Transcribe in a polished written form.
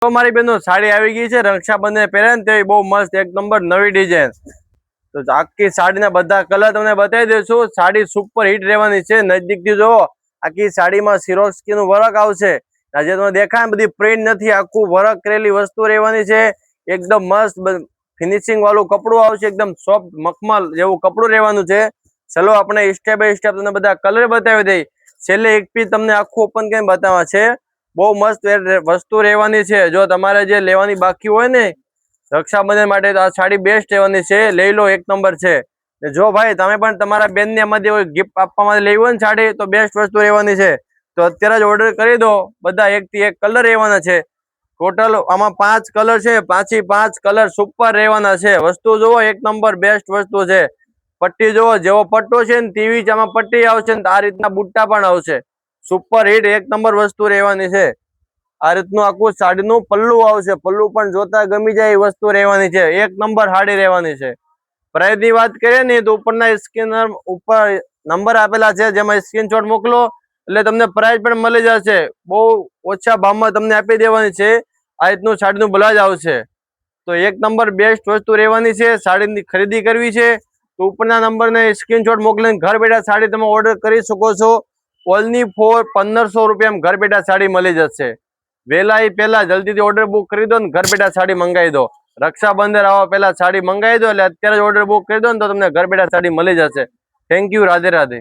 તો મારી બેનો સાડી આવી ગઈ છે રક્ષાબંધન પહેરે ને તે બહુ મસ્ત એક નંબર નવી ડિઝાઇન। તો આખી સાડીના બધા કલર તમને બતાવી દઈશું। સાડી સુપર હિટ રહેવાની છે। નજદીકથી જોવો, આખી સાડીમાં સિરોસ્કી નું વર્ક આવશે। આજે તમને દેખાય ને બધી પ્રિન્ટ નથી, આખું વર્ક કરેલી વસ્તુ રહેવાની છે। એકદમ મસ્ત ફિનિશિંગ વાળું કપડું આવશે, એકદમ સોફ્ટ મખમલ જેવું કપડું રહેવાનું છે। ચલો આપણે સ્ટેપ બાય સ્ટેપ તમને બધા કલર બતાવી દઈ। છેલ્લે એક પીસ તમને આખું ઓપન કરીને બતાવવા છે। બહુ મસ્ત વસ્તુ રહેવાની છે। જો તમારે જે લેવાની બાકી હોય ને રક્ષાબંધન માટે તો આ સાડી બેસ્ટ રહેવાની છે, લઈ લો, એક નંબર છે। જો ભાઈ તમે પણ તમારા બેન ને એમાંથી કોઈ ગિફ્ટ આપવા માટે લેવી હોય ને સાડી, તો બેસ્ટ વસ્તુ રહેવાની છે। તો અત્યારે જ ઓર્ડર કરી દો। બધા એક થી એક કલર રહેવાના છે। ટોટલ આમાં 5 કલર છે, 5 કલર સુપર રહેવાના છે। વસ્તુ જુઓ, એક નંબર બેસ્ટ વસ્તુ છે। પટ્ટી જુઓ, જેવો પટ્ટો છે ને તેવી જ આમાં પટ્ટી આવશે ને આ રીતના બુટ્ટા પણ આવશે। સુપર હિટ એક નંબર વસ્તુ રહેવાની છે। આ રીતનું આખું સાડીનું પલ્લું આવશે, પલ્લું પણ જોતા ગમી જાય એ વસ્તુ રહેવાની છે। એક નંબર સાડી રહેવાની છે। પ્રાઇસ ની વાત કરીએ ને તો ઉપરના સ્ક્રીન ઉપર નંબર આપેલા છે, જેમાં સ્ક્રીનશોટ મોકલો એટલે તમને પ્રાઇસ પણ મળી જશે। બહુ ઓછા ભાવમાં તમને આપી દેવાની છે। આ રીતનું સાડીનું બ્લાઉઝ આવશે। તો એક નંબર બેસ્ટ વસ્તુ રહેવાની છે। સાડીની ખરીદી કરવી છે તો ઉપરના નંબરને સ્ક્રીનશોટ મોકલીને ઘર બેઠા સાડી તમે ઓર્ડર કરી શકો છો। ઓનલી ફોર 1500 રૂપિયામાં ઘર બેઠા સાડી મળી જશે। વહેલા એ પહેલા જલ્દીથી ઓર્ડર બુક કરી દો ને ઘર બેઠા સાડી મંગાવી દો। રક્ષાબંધન આવવા પહેલા સાડી મંગાવી દો, એટલે અત્યારે જ ઓર્ડર બુક કરી દો ને તો તમને ઘર બેઠા સાડી મળી જશે। Thank you, Radhe Radhe.